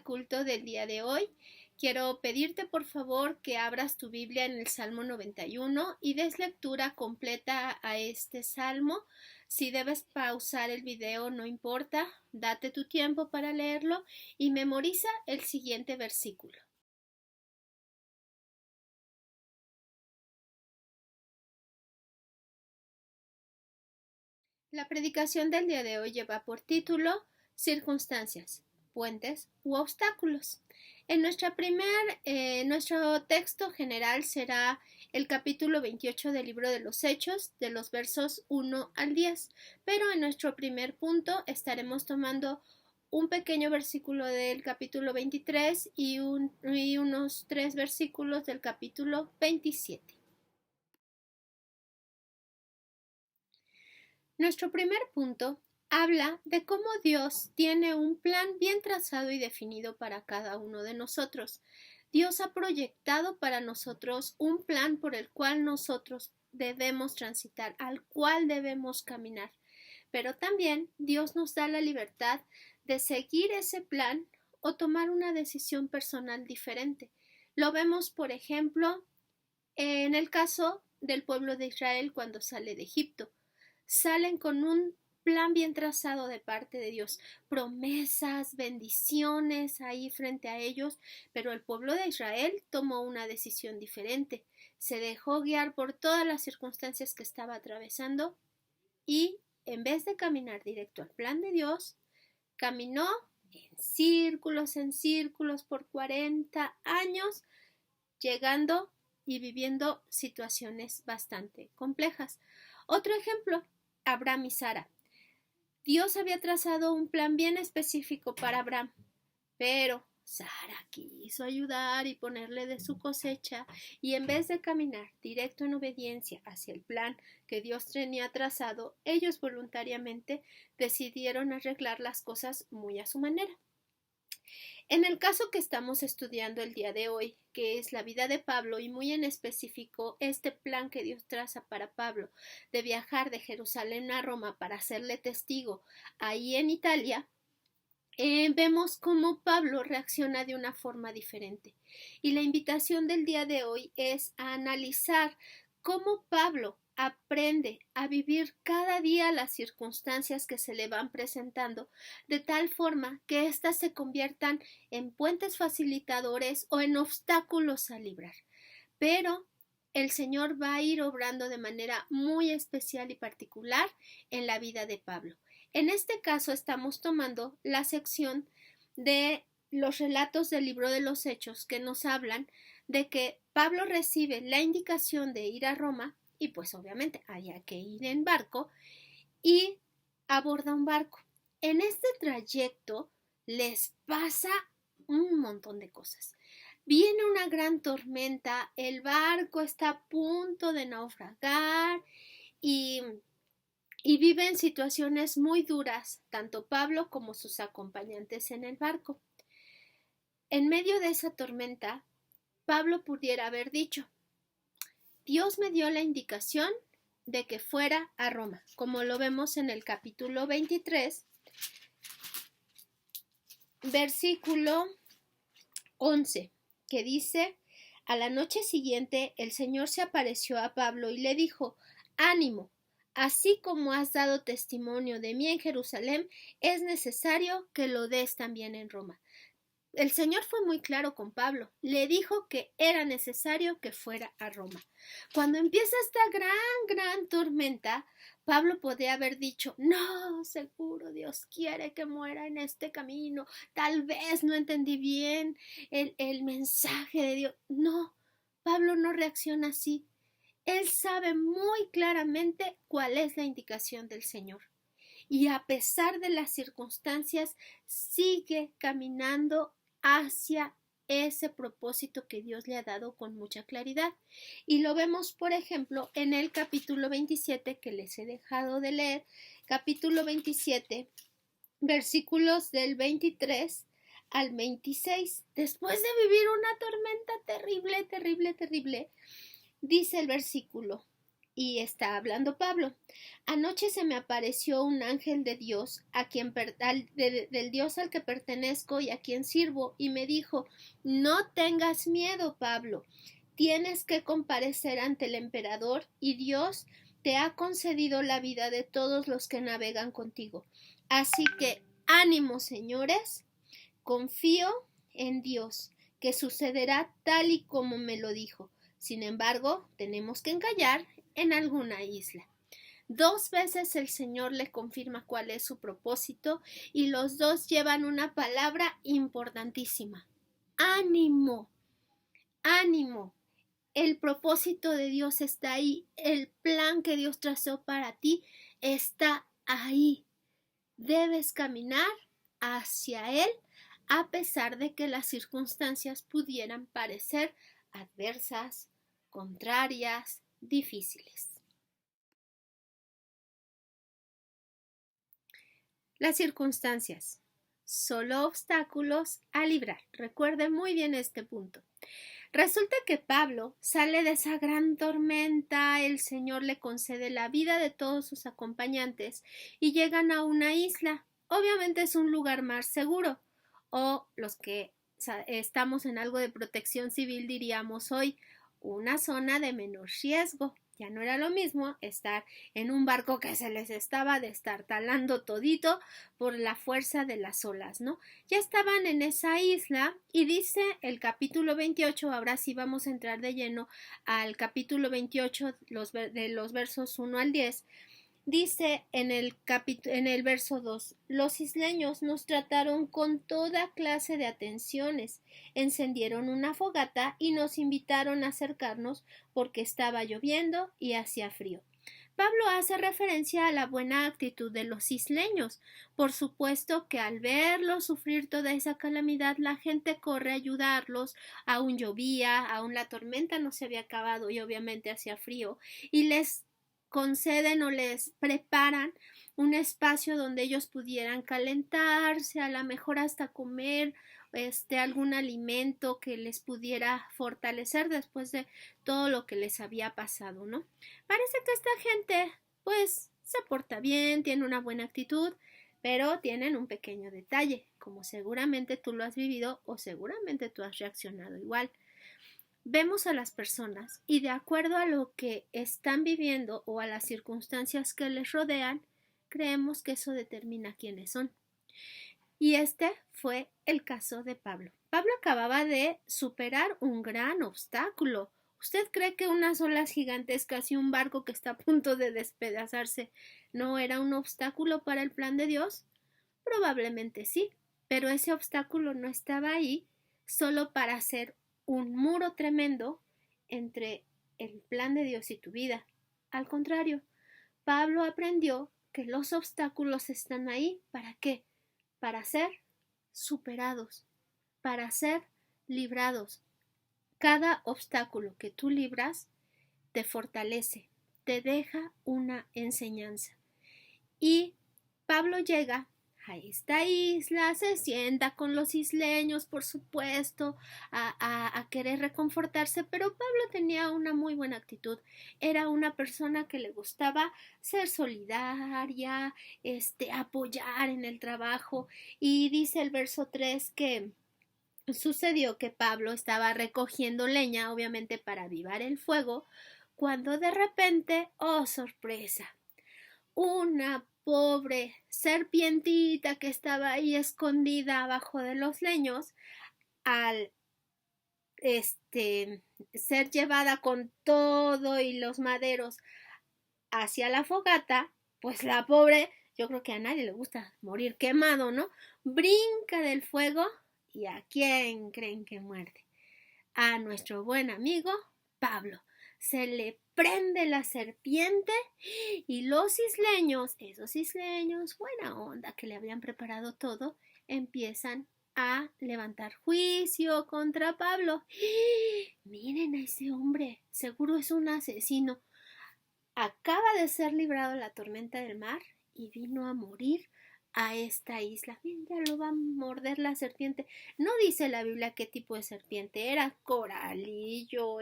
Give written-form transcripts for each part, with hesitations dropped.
al culto del día de hoy. Quiero pedirte por favor que abras tu Biblia en el Salmo 91 y des lectura completa a este salmo. Si debes pausar el video, no importa, date tu tiempo para leerlo y memoriza el siguiente versículo. La predicación del día de hoy lleva por título Circunstancias, puentes u obstáculos. En nuestro texto general será el capítulo 28 del libro de los Hechos, de los versos 1 al 10, pero en nuestro primer punto estaremos tomando un pequeño versículo del capítulo 23 y unos 3 versículos del capítulo 27. Nuestro primer punto habla de cómo Dios tiene un plan bien trazado y definido para cada uno de nosotros. Dios ha proyectado para nosotros un plan por el cual nosotros debemos transitar, al cual debemos caminar. Pero también Dios nos da la libertad de seguir ese plan o tomar una decisión personal diferente. Lo vemos, por ejemplo, en el caso del pueblo de Israel cuando sale de Egipto. Salen con un plan bien trazado de parte de Dios, promesas, bendiciones ahí frente a ellos, pero el pueblo de Israel tomó una decisión diferente. Se dejó guiar por todas las circunstancias que estaba atravesando y en vez de caminar directo al plan de Dios, caminó en círculos por 40 años, llegando y viviendo situaciones bastante complejas. Otro ejemplo, Abraham y Sara. Dios había trazado un plan bien específico para Abraham, pero Sara quiso ayudar y ponerle de su cosecha y en vez de caminar directo en obediencia hacia el plan que Dios tenía trazado, ellos voluntariamente decidieron arreglar las cosas muy a su manera. En el caso que estamos estudiando el día de hoy, que es la vida de Pablo y muy en específico este plan que Dios traza para Pablo de viajar de Jerusalén a Roma para hacerle testigo ahí en Italia, vemos cómo Pablo reacciona de una forma diferente. Y la invitación del día de hoy es a analizar cómo Pablo aprende a vivir cada día las circunstancias que se le van presentando, de tal forma que éstas se conviertan en puentes facilitadores o en obstáculos a librar. Pero el Señor va a ir obrando de manera muy especial y particular en la vida de Pablo. En este caso estamos tomando la sección de los relatos del libro de los Hechos que nos hablan de que Pablo recibe la indicación de ir a Roma y pues obviamente había que ir en barco y aborda un barco. En este trayecto les pasa un montón de cosas. Viene una gran tormenta, el barco está a punto de naufragar y viven situaciones muy duras, tanto Pablo como sus acompañantes en el barco. En medio de esa tormenta, Pablo pudiera haber dicho: Dios me dio la indicación de que fuera a Roma, como lo vemos en el capítulo 23, versículo 11, que dice: a la noche siguiente el Señor se apareció a Pablo y le dijo: ánimo, así como has dado testimonio de mí en Jerusalén, es necesario que lo des también en Roma. El Señor fue muy claro con Pablo, le dijo que era necesario que fuera a Roma. Cuando empieza esta gran tormenta, Pablo podría haber dicho: no, seguro Dios quiere que muera en este camino, tal vez no entendí bien el mensaje de Dios. No, Pablo no reacciona así. Él sabe muy claramente cuál es la indicación del Señor. Y a pesar de las circunstancias, sigue caminando hacia ese propósito que Dios le ha dado con mucha claridad. Y lo vemos, por ejemplo, en el capítulo 27 que les he dejado de leer, capítulo 27, versículos del 23 al 26. Después de vivir una tormenta terrible, dice el versículo: Y está hablando Pablo. Anoche se me apareció un ángel de Dios, del Dios al que pertenezco y a quien sirvo, y me dijo: no tengas miedo, Pablo. Tienes que comparecer ante el emperador y Dios te ha concedido la vida de todos los que navegan contigo. Así que ánimo, señores, confío en Dios, que sucederá tal y como me lo dijo. Sin embargo, tenemos que encallar en alguna isla. 2 veces el Señor le confirma cuál es su propósito y los dos llevan una palabra importantísima. Ánimo, ánimo. El propósito de Dios está ahí. El plan que Dios trazó para ti está ahí. Debes caminar hacia Él a pesar de que las circunstancias pudieran parecer adversas, contrarias, difíciles. Las circunstancias. Solo obstáculos a librar. Recuerde muy bien este punto. Resulta que Pablo sale de esa gran tormenta, el Señor le concede la vida de todos sus acompañantes y llegan a una isla. Obviamente es un lugar más seguro, o los que estamos en algo de protección civil diríamos hoy, una zona de menor riesgo. Ya no era lo mismo estar en un barco que se les estaba destartalando todito por la fuerza de las olas, ¿no? Ya estaban en esa isla y dice el capítulo 28, ahora sí vamos a entrar de lleno al capítulo 28 de los versos 1 al 10, dice en el verso 2, los isleños nos trataron con toda clase de atenciones, encendieron una fogata y nos invitaron a acercarnos porque estaba lloviendo y hacía frío. Pablo hace referencia a la buena actitud de los isleños. Por supuesto que al verlos sufrir toda esa calamidad, la gente corre a ayudarlos, aún llovía, aún la tormenta no se había acabado y obviamente hacía frío, y les conceden o les preparan un espacio donde ellos pudieran calentarse, a lo mejor hasta comer algún alimento que les pudiera fortalecer después de todo lo que les había pasado, ¿no? Parece que esta gente pues se porta bien, tiene una buena actitud, pero tienen un pequeño detalle, como seguramente tú lo has vivido o seguramente tú has reaccionado igual. Vemos a las personas y de acuerdo a lo que están viviendo o a las circunstancias que les rodean, creemos que eso determina quiénes son. Y este fue el caso de Pablo. Pablo acababa de superar un gran obstáculo. ¿Usted cree que unas olas gigantescas y un barco que está a punto de despedazarse no era un obstáculo para el plan de Dios? Probablemente sí, pero ese obstáculo no estaba ahí solo para hacer un muro tremendo entre el plan de Dios y tu vida. Al contrario, Pablo aprendió que los obstáculos están ahí. ¿Para qué? Para ser superados, para ser librados. Cada obstáculo que tú libras te fortalece, te deja una enseñanza. Y Pablo llega a esta isla, se sienta con los isleños, por supuesto, a querer reconfortarse, pero Pablo tenía una muy buena actitud. Era una persona que le gustaba ser solidaria, apoyar en el trabajo. Y dice el verso 3 que sucedió que Pablo estaba recogiendo leña, obviamente para avivar el fuego, cuando de repente, oh sorpresa, una pobre serpientita que estaba ahí escondida abajo de los leños, al ser llevada con todo y los maderos hacia la fogata, pues la pobre, yo creo que a nadie le gusta morir quemado, ¿no? Brinca del fuego y ¿a quién creen que muerde? A nuestro buen amigo Pablo. Se le prende la serpiente y los isleños, esos isleños, buena onda, que le habían preparado todo, empiezan a levantar juicio contra Pablo. Miren a ese hombre, seguro es un asesino. Acaba de ser librado de la tormenta del mar y vino a morir a esta isla. Miren, ya lo va a morder la serpiente. No dice la Biblia qué tipo de serpiente era, coralillo,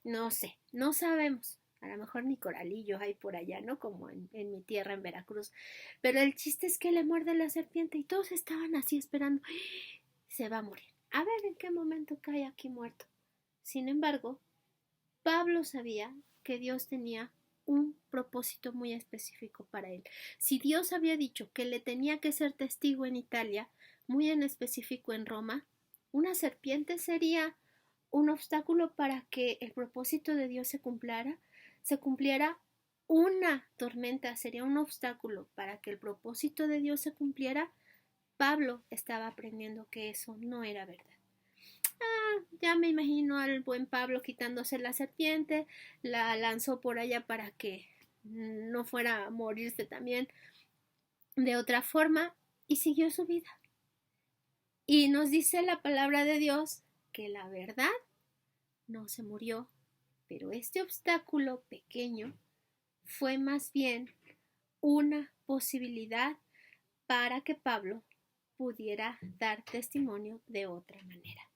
no sé, no sabemos. A lo mejor ni coralillo hay por allá, ¿no? Como en mi tierra, en Veracruz. Pero el chiste es que le muerde la serpiente y todos estaban así esperando. Se va a morir. A ver en qué momento cae aquí muerto. Sin embargo, Pablo sabía que Dios tenía un propósito muy específico para él. Si Dios había dicho que le tenía que ser testigo en Italia, muy en específico en Roma, una serpiente sería un obstáculo para que el propósito de Dios se cumpliera. Una tormenta sería un obstáculo para que el propósito de Dios se cumpliera. Pablo estaba aprendiendo que eso no era verdad. Ya me imagino al buen Pablo quitándose la serpiente, la lanzó por allá para que no fuera a morirse también de otra forma y siguió su vida. Y nos dice la palabra de Dios que la verdad no se murió, pero este obstáculo pequeño fue más bien una posibilidad para que Pablo pudiera dar testimonio de otra manera.